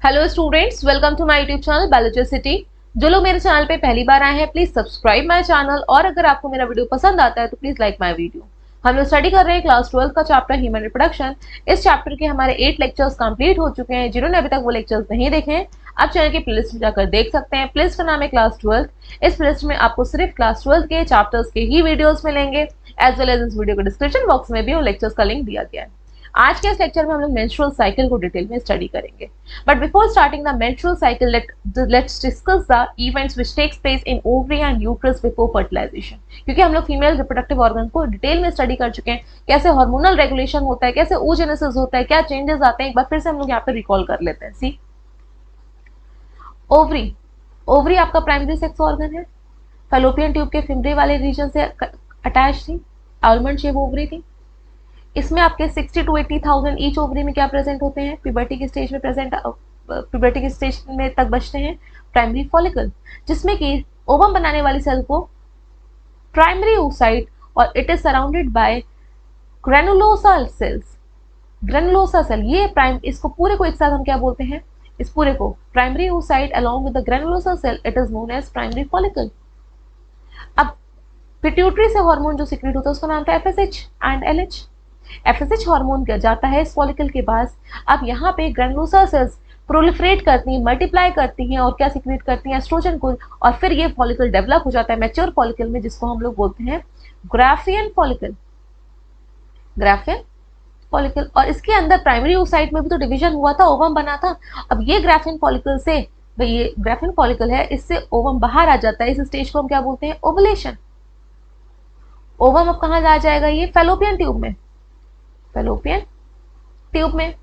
Hello students, welcome to my YouTube channel Biologicity. जो लोग मेरे चैनल पे पहली बार आए हैं प्लीज सब्सक्राइब माय चैनल, और अगर आपको मेरा वीडियो पसंद आता है तो प्लीज लाइक माय वीडियो। हम लोग स्टडी कर रहे हैं क्लास 12 का चैप्टर ह्यूमन रिप्रोडक्शन। इस चैप्टर के हमारे 8 लेक्चर्स कंप्लीट हो चुके हैं। जिन्होंने अभी तक वो लेक्चर्स नहीं देखे हैं आप चैनल की प्लेलिस्ट में जाकर देख सकते हैं। प्लेलिस्ट का नाम है क्लास 12। इस प्लेलिस्ट में आपको सिर्फ क्लास 12 के चैप्टर्स के ही वीडियोस मिलेंगे, एज वेल एज इस वीडियो के डिस्क्रिप्शन बॉक्स में भी उन लेक्चर्स का लिंक दिया गया है। आज के इस लेक्चर में हम लोग मेंस्ट्रुअल साइकिल को डिटेल में स्टडी करेंगे। But before starting the menstrual cycle, let's discuss the events which takes place in ovary and uterus before fertilisation. क्योंकि हम लोग फीमेल रिप्रोडक्टिव ऑर्गन को डिटेल में स्टडी कर चुके हैं, कैसे हार्मोनल रेगुलेशन होता है, कैसे oogenesis होता है, क्या चेंजेस आते हैं, एक बार फिर से हम लोग यहाँ पे रिकॉल कर लेते हैं। सी, ओवरी, ओवरी आपका प्राइमरी सेक्स ऑर्गन है। फैलोपियन ट्यूब के फिमरी वाले रीजन से अटैच थी, आलमंड शेप ओवरी थी। इसमें आपके 60 to 80,000 ईच ओवरी में क्या प्रेजेंट होते हैं, प्यूबर्टी के स्टेज में प्यूबर्टी के स्टेज में तक बचते हैं प्राइमरी फॉलिकल, जिसमें कि ओवम बनाने वाली सेल को प्राइमरी oocyte और it is surrounded by granulosa cells. Granulosa cell, ये प्राइम, इसको पूरे को एक साथ हम क्या बोलते हैं, इस पूरे को primary oocyte along with the granulosa cell, it is known as primary follicle। अब पिट्यूटरी से हार्मोन जो सिक्रेट होता है उसका नाम था FSH and LH। FSH hormone क्या जाता है इस फॉलिकल के पास। अब यहाँ पे ग्रेनुलोसा सेल्स प्रोलिफरेट करती हैं, मल्टीप्लाई करती हैं और क्या सिक्रेट करती हैं, एस्ट्रोजन को, और फिर ये फॉलिकल डेवलप हो जाता है मैच्योर फॉलिकल में, जिसको हम लोग बोलते हैं ग्राफियन फॉलिकल। ग्राफियन फॉलिकल, और इसके अंदर प्राइमरी oocyte में भी तो डिवीजन हुआ था, ओवम बना था। अब ये ग्राफियन फॉलिकल से, भाई ये ग्राफियन फॉलिकल है, इससे ओवम बाहर आ जाता है। इस स्टेज को हम क्या बोलते हैं, ओवुलेशन। ओवम अब कहाँ आ जाएगा, ये फैलोपियन ट्यूब में, फैलोपियन ट्यूब में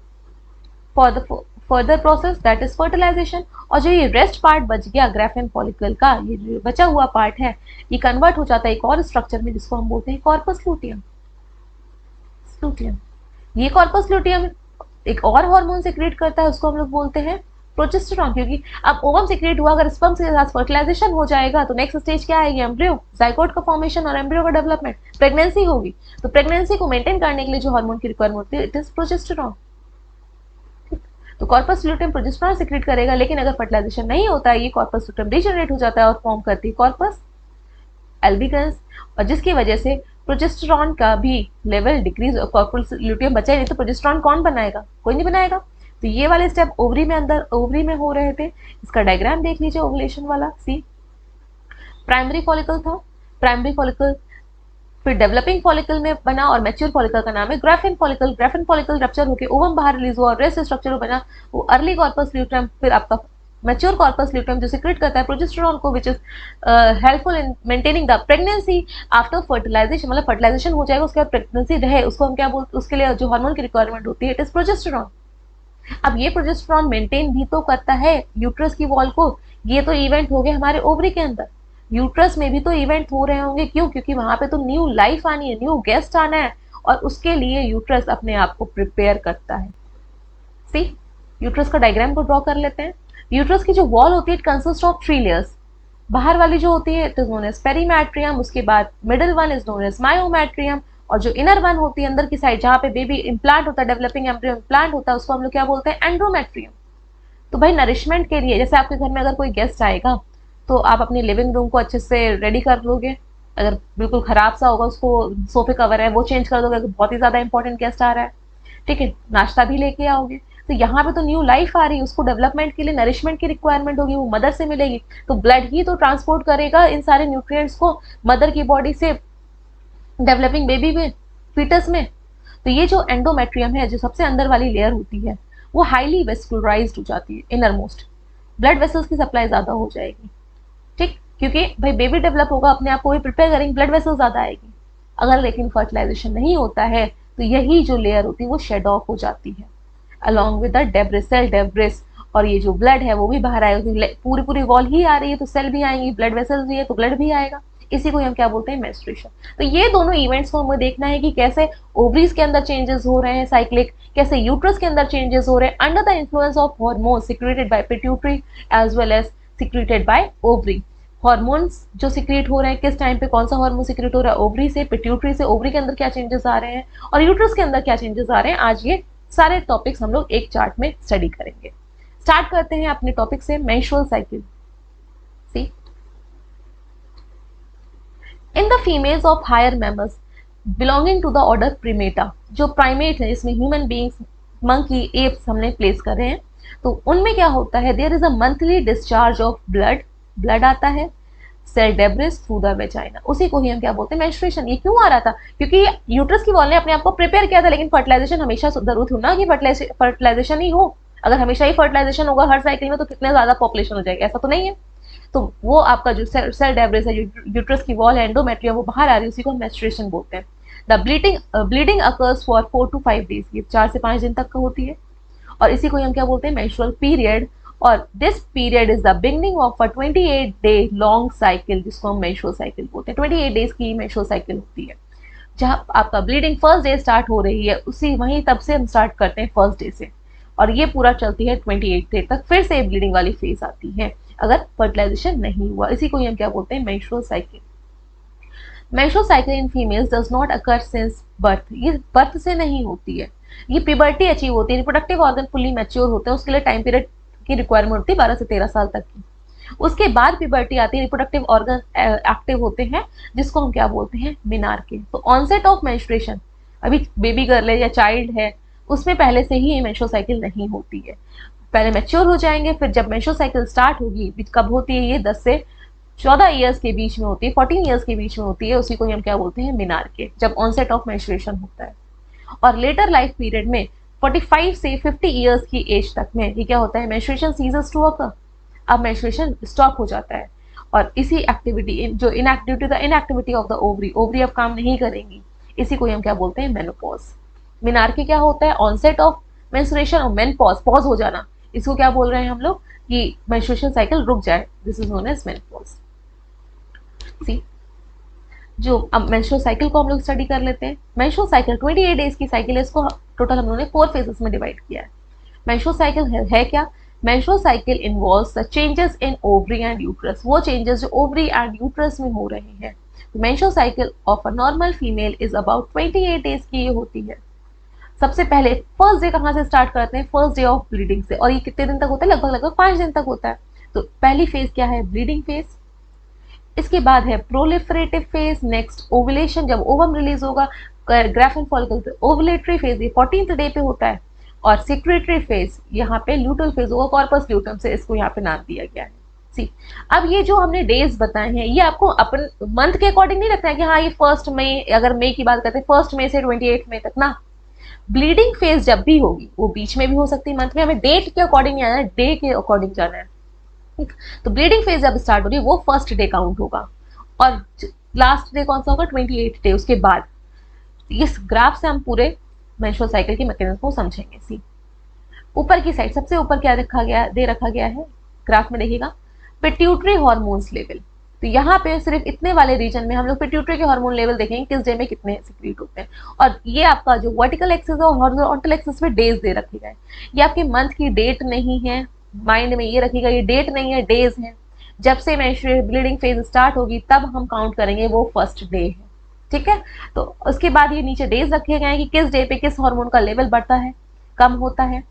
for the further process that is fertilisation. और जो ये रेस्ट पार्ट बच गया ग्राफियन फॉलिकल का, ये जो बचा हुआ पार्ट है, ये कन्वर्ट हो जाता है एक और स्ट्रक्चर में, जिसको हम बोलते हैं कॉर्पस लूटियम। ये कॉर्पस लूटियम एक और हार्मोन सिक्रेट करता है, उसको हम लोग बोलते हैं प्रोजेस्टेरॉन। क्योंकि अब ओवम सिक्रेट हुआ, अगर स्पर्म के साथ फर्टिलाइजेशन हो जाएगा तो नेक्स्ट स्टेज क्या आएगी, एम्ब्रियो, जाइगोट का फॉर्मेशन और एम्ब्रियो का डेवलपमेंट, प्रेगनेंसी होगी। तो प्रेगनेंसी को मेंटेन करने के लिए जो हार्मोन की रिक्वायरमेंट होती है, इट इज प्रोजेस्टेरॉन। तो कॉर्पस लूटियम प्रोजेस्टेरॉन सिक्रेट करेगा, लेकिन अगर फर्टिलाइजेशन नहीं होता है, ये कॉर्पस लूटियम डिजेनरेट हो जाता है और फॉर्म करती है कॉर्पस एल्बिगन्स, और जिसकी वजह से प्रोजेस्टेरॉन का भी लेवल डिक्रीज, कॉर्पस लूटियम बचा ही नहीं तो प्रोजेस्टेरॉन कौन बनाएगा, कोई नहीं बनाएगा। तो ये वाले स्टेप ओवरी में, अंदर ओवरी में हो रहे थे। इसका डायग्राम देख लीजिए ओवुलेशन वाला। सी, प्राइमरी फॉलिकल था, प्राइमरी फॉलिकल फिर डेवलपिंग फॉलिकल में बना, और मैच्योर फॉलिकल का नाम है Graafian follicle. Graafian follicle rupture होकर ओवम बाहर रिलीज हुआ और रेस्ट स्ट्रक्चर बना वो अर्ली कॉर्पस ल्यूटियम, फिर आपका मैच्योर कॉर्पस ल्यूटियम जो सिक्रेट करता है प्रोजेस्टेरॉन को, which is helpful in maintaining the pregnancy after fertilisation. मतलब फर्टिलाइजेशन हो जाएगा, उसके बाद प्रेगनेंसी रहे, उसको हम क्या बोलते, उसके लिए जो हार्मोन की रिक्वायरमेंट होती है, इट इज प्रोजेस्टेरॉन। अब ये प्रोजेस्टेरॉन मेंटेन भी तो करता है यूट्रस की वॉल को। ये तो इवेंट हो गए हमारे ओवरी के अंदर, यूट्रस में भी तो इवेंट हो रहे होंगे। क्यों? क्योंकि वहां पे तो न्यू लाइफ आनी है, न्यू गेस्ट आना है, और उसके लिए यूट्रस अपने आप को प्रिपेयर करता है। सी, यूट्रस का डायग्राम को ड्रॉ कर लेते हैं। यूट्रस की जो वॉल होती है, इट कंसिस्ट ऑफ 3 लेयर्स। बाहर वाली जो होती है it is known as perimetrium, उसके बाद middle one is known as myometrium, और जो इनर वन होती है अंदर की साइड जहाँ पे बेबी इम्प्लांट होता है, डेवलपिंग एम्ब्रियो इम्प्लांट होता है, उसको हम लोग क्या बोलते हैं, एंड्रोमेट्रियम। तो भाई नरिशमेंट के लिए, जैसे आपके घर में अगर कोई गेस्ट आएगा तो आप अपनी लिविंग रूम को अच्छे से रेडी कर लोगे। अगर बिल्कुल खराब सा होगा, उसको सोफे कवर है वो चेंज कर दोगे, बहुत ही ज्यादा इंपॉर्टेंट गेस्ट आ रहा है, ठीक है, नाश्ता भी लेके आओगे। तो यहाँ पे तो न्यू लाइफ आ रही है, उसको डेवलपमेंट के लिए नरिशमेंट की रिक्वायरमेंट होगी, वो मदर से मिलेगी। तो ब्लड ही तो ट्रांसपोर्ट करेगा इन सारे न्यूट्रिएंट्स को मदर की बॉडी से डेवलपिंग बेबी में, फीटस में। तो ये जो एंडोमेट्रियम है, जो सबसे अंदर वाली लेयर होती है, वो हाईली वेस्कुलराइज्ड हो जाती है, इनर मोस्ट। ब्लड वेसल्स की सप्लाई ज्यादा हो जाएगी, ठीक, क्योंकि भाई बेबी डेवलप होगा, अपने आप को भी प्रिपेयर करेंगे, ब्लड वेसल ज्यादा आएगी। अगर लेकिन फर्टिलाइजेशन नहीं होता है तो यही जो लेयर होती है वो शेड ऑफ हो जाती है along with the debris, cell debris, और ये जो ब्लड है वो भी बाहर आएगा। पूरी पूरी वॉल ही आ रही है तो सेल भी आएंगी, ब्लड वेसल्स भी है तो ब्लड भी आएगा। इसी को हम क्या बोलते हैं, मेंस्ट्रुएशन। तो ये दोनों इवेंट्स को हमें देखना है कि कैसे ओवरीज के अंदर चेंजेस हो रहे हैं साइक्लिक, कैसे यूट्रस के अंदर चेंजेस हो रहे हैं under the influence of hormone secreted by pituitary as well as secreted by ovary. Hormones जो सिक्रिएट हो रहे हैं, किस टाइम पे कौन सा हार्मोन सिक्रिएट हो रहा है, ओवरी से, पिट्यूटरी से, ओवरी के अंदर क्या चेंजेस आ रहे हैं और यूट्रस के अंदर क्या चेंजेस आ रहे हैं। आज ये सारे टॉपिक्स हम लोग एक चार्ट में स्टडी करेंगे। स्टार्ट करते हैं अपने टॉपिक से, menstrual cycle. See, in the females of higher mammals belonging to the order Primata, जो प्राइमेट है इसमें ह्यूमन बींग्स, मंकी, एप्स हमने प्लेस कर रहे हैं, तो उनमें क्या होता है, there is a monthly discharge of blood, blood आता है cell debris through the vagina, उसी को ही हम क्या बोलते हैं, मेंस्ट्रुएशन। ये क्यों आ रहा था, क्योंकि यूट्रस की वॉल ने अपने आप को प्रिपेयर किया था, लेकिन फर्टिलाइजेशन हमेशा जरूर थी ना कि फर्टिलाइजेशन ही हो। अगर हमेशा ही फर्टिलाइजेशन होगा हर साइकिल में तो कितने ज्यादा पॉपुलेशन हो जाएगी, ऐसा तो नहीं है। तो वो आपका जो सेल डेब्रिस है, यूट्रस की वॉल है, एंडोमेट्रियम, वो बाहर आ रही है, उसी को हम मेंस्ट्रुएशन बोलते हैं। The bleeding occurs for 4 to 5 days, ये 4 से 5 दिन तक का होती है, और इसी को हम क्या बोलते हैं, मेंस्ट्रुअल पीरियड। और this period is the beginning of a 28-day long cycle, जिसको हम मेंस्ट्रुअल साइकिल बोलते हैं। 28 डेज की मेंस्ट्रुअल साइकिल होती है, जहाँ आपका ब्लीडिंग फर्स्ट डे स्टार्ट हो रही है, उसी वहीं तब से हम स्टार्ट करते हैं फर्स्ट डे से, और ये पूरा चलती है 28 डे तक, फिर से ब्लीडिंग वाली फेज आती है अगर फर्टिलाइजेशन नहीं हुआ। इसी को ही हम क्या बोलते हैं, menstrual cycle. Menstrual cycle in females does not occur since birth, ये बर्थ से नहीं होती है, ये प्यूबर्टी अचीव होती है, रिप्रोडक्टिव ऑर्गन फुल्ली मैच्योर होते हैं, उसके लिए टाइम पीरियड की रिक्वायरमेंट होती है 12 से 13 साल तक की। उसके बाद प्यूबर्टी आती है, रिप्रोडक्टिव ऑर्गन एक्टिव होते हैं, जिसको हम क्या बोलते हैं, मेनार्के। तो ऑनसेट ऑफ मेंस्ट्रुएशन, अभी बेबी गर्ल है या चाइल्ड है, उसमें पहले से ही मेंस्ट्रुअल साइकिल नहीं होती है, पहले मैच्योर हो जाएंगे, फिर जब मेंस्ट्रुअल साइकिल स्टार्ट होगी, कब होती है, ये 10 से 14 ईयर्स के बीच में होती है, 14 ईयर्स के बीच में होती है, उसी को हम क्या बोलते हैं, मेनार्के, जब ऑनसेट ऑफ मेंस्ट्रुएशन होता है। और लेटर लाइफ पीरियड में 45 से 50 ईयर्स की एज तक में ये क्या होता है, मेंस्ट्रुएशन सीजर्स टू अकर, अब मेंस्ट्रुएशन स्टॉप हो जाता है, और इसी एक्टिविटी जो inactivity of the ovary, ovary अब काम नहीं करेंगी, इसी को हम क्या बोलते हैं, मेनोपॉज। मेनार्के क्या होता है, ऑनसेट ऑफ मेंस्ट्रुएशन, और मेनपॉज, पॉज हो जाना, इसको क्या बोल रहे हैं हम लोग, कि मेंस्ट्रुएशन साइकिल रुक जाए, दिस इज नोन एज मेनपॉज। सी, जो अब मेंस्ट्रुअल साइकिल को हम लोग स्टडी कर लेते हैं। मेंस्ट्रुअल साइकिल 28 डेज की साइकिल है, इसको टोटल हम लोगों ने 4 फेजेस में डिवाइड किया है। मेंस्ट्रुअल साइकिल है क्या, menstrual cycle involves the changes in ovary and uterus, वो चेंजेस जो ओवरी एंड यूट्रस में हो रहे हैं। Menstrual cycle of a normal female is about 28 days की ये होती है। सबसे पहले फर्स्ट डे कहाँ से स्टार्ट करते हैं, फर्स्ट डे ऑफ ब्लीडिंग से, और ये कितने दिन तक होता है, लगभग 5 दिन तक होता है। तो पहली फेज क्या है, ब्लीडिंग फेज, इसके बाद है प्रोलिफरेटिव फेज, नेक्स्ट ओवुलेशन, जब ओवम रिलीज होगा, ग्राफिन फॉलिकल, ओवुलेटरी फेज ये 14th डे पे होता है, और सेक्रेटरी फेज यहाँ पे ल्यूटल फेज होगा, कॉर्पस ल्यूटम से इसको यहाँ पे नाम दिया गया है। सी, अब ये जो हमने डेज बताए हैं, ये आपको अपन मंथ के अकॉर्डिंग नहीं लगता है कि हाँ ये 1 मई, अगर मई की बात करते हैं 1 मई से 28 मई तक ना, ब्लीडिंग फेज जब भी होगी वो बीच में भी हो सकती है, मंथ में, हमें डेट के अकॉर्डिंग नहीं आना है, डे के अकॉर्डिंग जाना है। तो ब्लीडिंग फेज जब स्टार्ट हो रही है वो फर्स्ट डे काउंट होगा, और लास्ट डे कौन सा होगा, 28 डे उसके बाद। इस ग्राफ से हम पूरे मेंस्ट्रुअल साइकिल के मैकेनिज्म को समझेंगे। सी, ऊपर की साइड सबसे ऊपर क्या रखा गया है, ग्राफ में देखिएगा, पिट्यूटरी हॉर्मोन्स लेवल। तो यहाँ पे सिर्फ इतने वाले रीजन में हम लोग पिट्यूटरी के हार्मोन लेवल देखेंगे, किस डे में कितने सिक्रीट होते हैं, और ये आपका जो वर्टिकल एक्सिस और हॉरिजॉन्टल एक्सिस पे डेज दे रखे गए, ये आपके मंथ की डेट नहीं है, माइंड में ये रखिएगा, ये डेट नहीं है, डेज है। जब से मेंस्ट्रुअल ब्लीडिंग फेज स्टार्ट होगी तब हम काउंट करेंगे, वो फर्स्ट डे है, ठीक है। तो उसके बाद ये नीचे डेज रखे गए कि किस डे पे किस हार्मोन का लेवल बढ़ता है, कम होता है।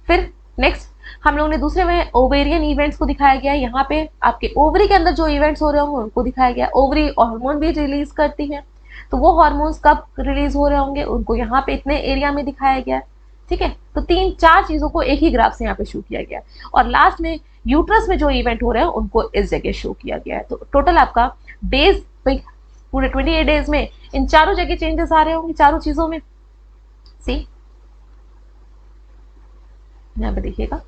फिर नेक्स्ट हम लोगों ने दूसरे में ओवेरियन इवेंट्स को दिखाया गया है, यहाँ पे आपके ओवरी के अंदर जो इवेंट्स हो रहे होंगे उनको दिखाया गया। ओवरी हार्मोन भी रिलीज करती है, तो वो हार्मोन्स कब रिलीज हो रहे होंगे उनको यहाँ पे इतने एरिया में दिखाया गया, ठीक है। तो 3-4 चीजों को एक ही ग्राफ से यहाँ पे शो किया गया, और लास्ट में यूट्रस में जो इवेंट हो रहे हैं उनको इस जगह शो किया गया है। तो टोटल आपका डेज पूरे 28 डेज में इन चारों जगह चेंजेस आ रहे होंगे, चारों चीजों में। सी, यहाँ पे देखिएगा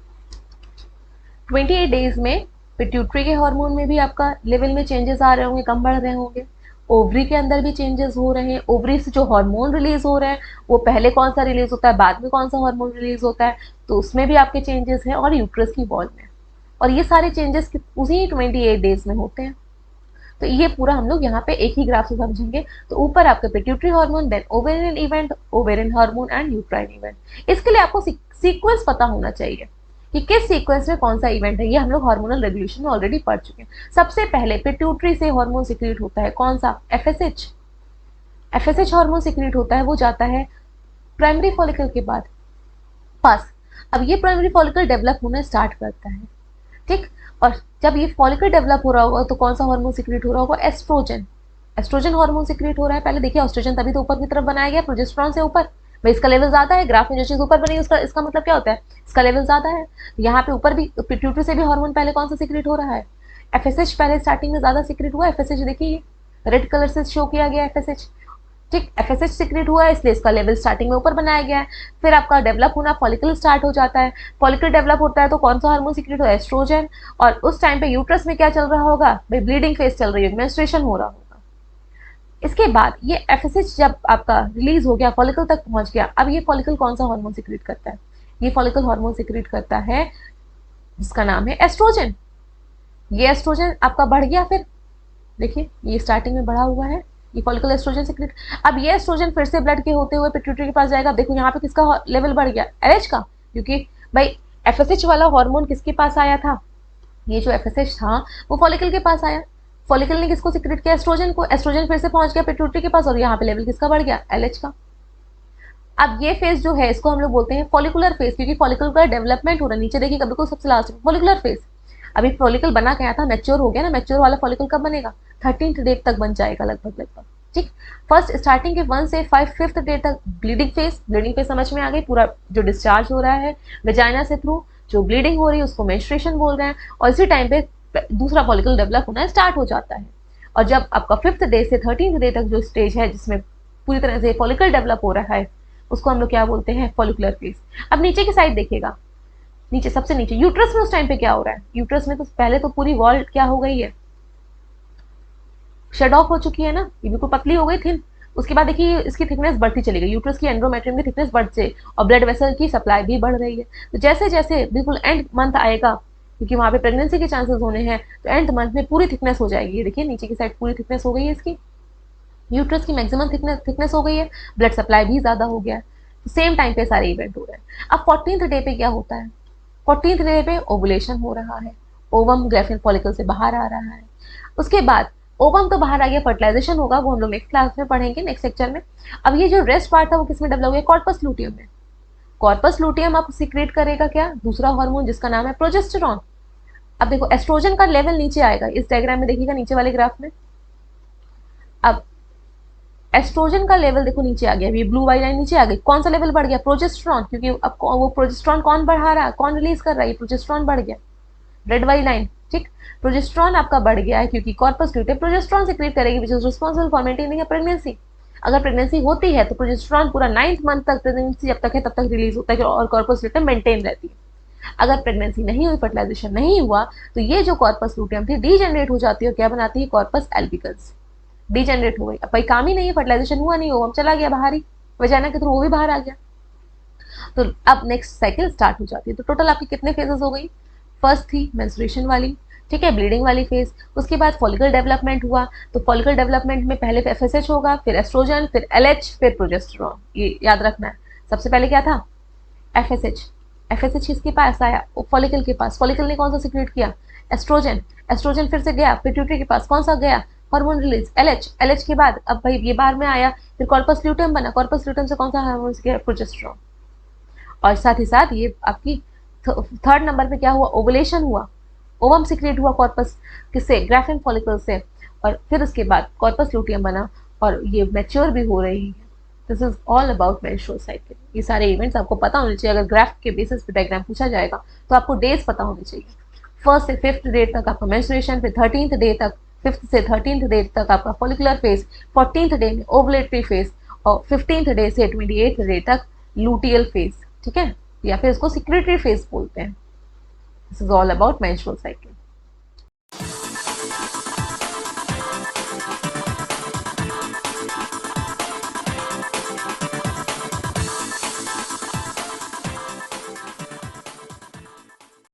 28 डेज में पिट्यूटरी के हार्मोन में भी आपका लेवल में चेंजेस आ रहे होंगे, कम बढ़ रहे होंगे। ओवरी के अंदर भी चेंजेस हो रहे हैं, ओवरी से जो हार्मोन रिलीज हो रहे हैं वो पहले कौन सा रिलीज होता है, बाद में कौन सा हार्मोन रिलीज होता है, तो उसमें भी आपके चेंजेस हैं, और यूट्रस की वॉल में, और ये सारे चेंजेस उसी 28 डेज में होते हैं। तो ये पूरा हम लोग यहाँ पे एक ही ग्राफ से समझेंगे। तो ऊपर आपका pituitary hormone, then ovarian event, ovarian hormone and uterine event. इसके लिए आपको सीक्वेंस पता होना चाहिए कि किस सीक्वेंस में कौन सा इवेंट है, ये हम लोग हार्मोनल रेगुलेशन में ऑलरेडी पढ़ चुके हैं। सबसे पहले पिट्यूटरी से हार्मोन सिक्रीट होता है, कौन सा, एफएसएच। एफएसएच हार्मोन सिक्रीट होता है, वो जाता है प्राइमरी फॉलिकल के बाद पास। अब ये प्राइमरी फॉलिकल डेवलप होना स्टार्ट करता है, ठीक। और जब ये फॉलिकल डेवलप हो रहा होगा तो कौन सा हार्मोन सिक्रीट हो रहा होगा, एस्ट्रोजन। एस्ट्रोजन हार्मोन सिक्रीट हो रहा है। पहले देखिए एस्ट्रोजन तभी तो ऊपर की तरफ बनाया गया, प्रोजेस्टेरॉन से ऊपर। भाई इसका लेवल ज्यादा है, ग्राफ में जो चीज ऊपर बनी उसका इसका मतलब क्या होता है, इसका लेवल ज्यादा है। यहाँ पे ऊपर भी पिट्यूटरी से भी हार्मोन पहले कौन सा सिक्रीट हो रहा है, एफएसएच पहले स्टार्टिंग में ज्यादा सिक्रीट हुआ। एफएसएच देखिए रेड कलर से शो किया गया एफएसएच, ठीक। एफएसएच सिक्रीट हुआ है इसलिए इसका लेवल स्टार्टिंग में ऊपर बनाया गया है। फिर आपका डेवलप होना, फॉलिकल स्टार्ट हो जाता है। फॉलिकल डेवलप होता है तो कौन सा हार्मोन सिक्रीट हो, एस्ट्रोजन। और उस टाइम पे यूट्रस में क्या चल रहा होगा, भाई ब्लीडिंग फेज चल रही है, मेंस्ट्रुएशन हो रहा होगा। इसके बाद ये एफएसएच जब आपका रिलीज हो गया, फॉलिकल तक पहुंच गया, अब ये फॉलिकल कौन सा हार्मोन सिक्रीट करता है, ये फॉलिकल हार्मोन सिक्रीट करता है जिसका नाम है एस्ट्रोजन। ये एस्ट्रोजन आपका बढ़ गया, फिर देखिए ये स्टार्टिंग में बढ़ा हुआ है, ये फॉलिकल एस्ट्रोजन सिक्रेट। अब ये एस्ट्रोजन फिर से ब्लड के होते हुए पिट्यूटरी के पास जाएगा। देखो यहाँ पे किसका लेवल बढ़ गया, एलएच का, क्योंकि भाई एफएसएच वाला हार्मोन किसके पास आया था, ये जो एफएसएच था वो फॉलिकल के पास आया। फॉलिकल ने किसको सिक्रेट किया, एस्ट्रोजन को। एस्ट्रोजन फिर से पहुंच गया पिट्यूटरी के पास और यहाँ पे लेवल किसका बढ़ गया, एलएच का। अब ये फेज जो है इसको हम लोग बोलते हैं फॉलिकुलर फेज, क्योंकि फॉलिकल का डेवलपमेंट हो रहा है। नीचे देखिए कभी को सबसे लास्ट फॉलिकुलर फेज। अभी फॉलिकल बना क्या था, मैच्योर हो गया ना। मैच्योर वाला फॉलिकल कब बनेगा, 13th डे तक बन जाएगा लगभग, ठीक। फर्स्ट स्टार्टिंग के 1 से 5th डे तक ब्लीडिंग फेज। ब्लीडिंग फेज समझ में आ गई, पूरा जो डिस्चार्ज हो रहा है वेजाइना से थ्रू, जो ब्लीडिंग हो रही है उसको मेंस्ट्रुएशन बोल रहे हैं। और इसी टाइम पे दूसरा फॉलिकल डेवलप होना स्टार्ट हो जाता है। और जब आपका 5th डे से 13th डे तक जो स्टेज है जिसमें पूरी तरह से फॉलिकल डेवलप हो रहा है उसको हम लोग क्या बोलते हैं, फॉलिकुलर फेज। अब नीचे की साइड देखिएगा, नीचे सबसे नीचे यूट्रस में उस टाइम पे क्या हो रहा है, यूट्रस में तो पहले तो पूरी वॉल क्या हो गई है, शट ऑफ हो चुकी है ना, ये बिल्कुल पतली हो गई थी। उसके बाद देखिए इसकी थिकनेस बढ़ती चली गई, यूट्रस की एंड्रोमेट्रियम की थिकनेस बढ़ते और ब्लड वेसल की सप्लाई भी बढ़ रही है। तो जैसे जैसे बिल्कुल एंड मंथ आएगा, क्योंकि वहां पे प्रेगनेंसी के चांसेस होने हैं, तो एंड मंथ में पूरी थिकनेस हो जाएगी। ये देखिए नीचे की साइड पूरी थिकनेस हो गई है इसकी, यूट्रस की मैक्सिमम थिकनेस हो गई है, ब्लड सप्लाई भी ज्यादा हो गया है। सेम टाइम पे सारे इवेंट हो रहे हैं। अब 14th डे पे क्या होता है, 14th डे पे ओवुलेशन हो रहा है, ओवम ग्रेफिन फॉलिकल से बाहर आ रहा है। उसके बाद ओवम तो बाहर आ गया, फर्टिलाइजेशन होगा, वो हम लोग नेक्स्ट क्लास में पढ़ेंगे, नेक्स्ट लेक्चर में। अब ये जो रेस्ट पार्ट था वो किसमें डेवलप हुआ, कॉर्पस लूटियम में। कॉर्पस लूटियम अब सिक्रेट करेगा क्या, दूसरा हार्मोन जिसका नाम है प्रोजेस्टेरॉन। अब देखो एस्ट्रोजन का लेवल नीचे आएगा, इस डायग्राम में देखिएगा नीचे वाले ग्राफ में। अब एस्ट्रोजन का लेवल देखो नीचे आ गया, ये ब्लू वाली लाइन नीचे आ गई। कौन सा लेवल बढ़ गया, प्रोजेस्टेरॉन, क्योंकि अब वो प्रोजेस्टेरॉन कौन बढ़ा रहा है, कौन रिलीज कर रहा है, प्रोजेस्टेरॉन बढ़ गया, रेड वाली लाइन, ठीक। प्रोजेस्टेरॉन आपका बढ़ गया है क्योंकि कॉर्पस ल्यूटेम प्रोजेस्टेरॉन सिक्रेट करेगी which is responsible for maintaining pregnancy. अगर प्रेगनेंसी होती है तो प्रोजेस्टेरॉन पूरा 9th मंथ तक, प्रेगनेंसी जब तक है तब तक रिलीज होता है और कॉर्पस ल्यूटेम मेंटेन रहती है। अगर प्रेगनेंसी नहीं हुई, फर्टिलाइजेशन नहीं हुआ, तो ये जो कॉर्पस लूटियम थी डीजेनरेट हो जाती है और क्या बनाती है, कॉर्पस एल्बिकस। डीजेनरेट हो गई, अब भाई काम ही नहीं है, फर्टिलाइजेशन हुआ नहीं, ओवम चला गया बाहर ही, वजाइना के थ्रू वो भी बाहर आ गया। तो अब नेक्स्ट साइकिल स्टार्ट हो जाती है। तो टोटल आपकी कितने फेजेस हो गई, फर्स्ट थी मेंस्ट्रुएशन वाली, ठीक है, ब्लीडिंग वाली फेज। उसके बाद फॉलिकल डेवलपमेंट हुआ, तो फॉलिकल डेवलपमेंट में पहले एफएसएच होगा, फिर एस्ट्रोजन, फिर एलएच, फिर प्रोजेस्टेरॉन, ये याद रखना है। सबसे पहले क्या था, एफएसएच। एफएसएच किसके पास आया, फॉलिकल के पास। फॉलिकल ने कौन सा सिक्रेट किया, एस्ट्रोजन। एस्ट्रोजन फिर से गया पिट्यूटरी के पास, कौन सा गया, हार्मोन रिलीज, एलएच। एलएच के बाद अब भाई ये बाहर में आया, फिर कॉर्पस ल्यूटेम बना, कॉर्पस ल्यूटेम से कौन सा हार्मोन गया, प्रोजेस्टेरॉन। और साथ ही साथ ये आपकी थर्ड नंबर पे क्या हुआ, ओवुलेशन हुआ, ओवम सिक्रेट हुआ कॉर्पस किससे, ग्राफिन फॉलिकल से। और फिर उसके बाद कॉर्पस लूटियम बना और ये मैच्योर भी हो रही है। This is all about menstrual cycle. ये सारे इवेंट्स आपको पता होने चाहिए। अगर ग्राफ के बेसिस पे डायग्राम पूछा जाएगा तो आपको डेज पता होने चाहिए। 1st से 5th डे तक आपका मेंस्ट्रुएशन, फिर 13th डे तक, 5th से 13th डे तक आपका फॉलिकुलर फेज, 14th डे में ओवुलेटरी फेज और 15th डे से 28th डे तक लूटियल फेज, ठीक है, या फिर इसको सिक्रेटरी फेज बोलते हैं। This is all about menstrual cycle.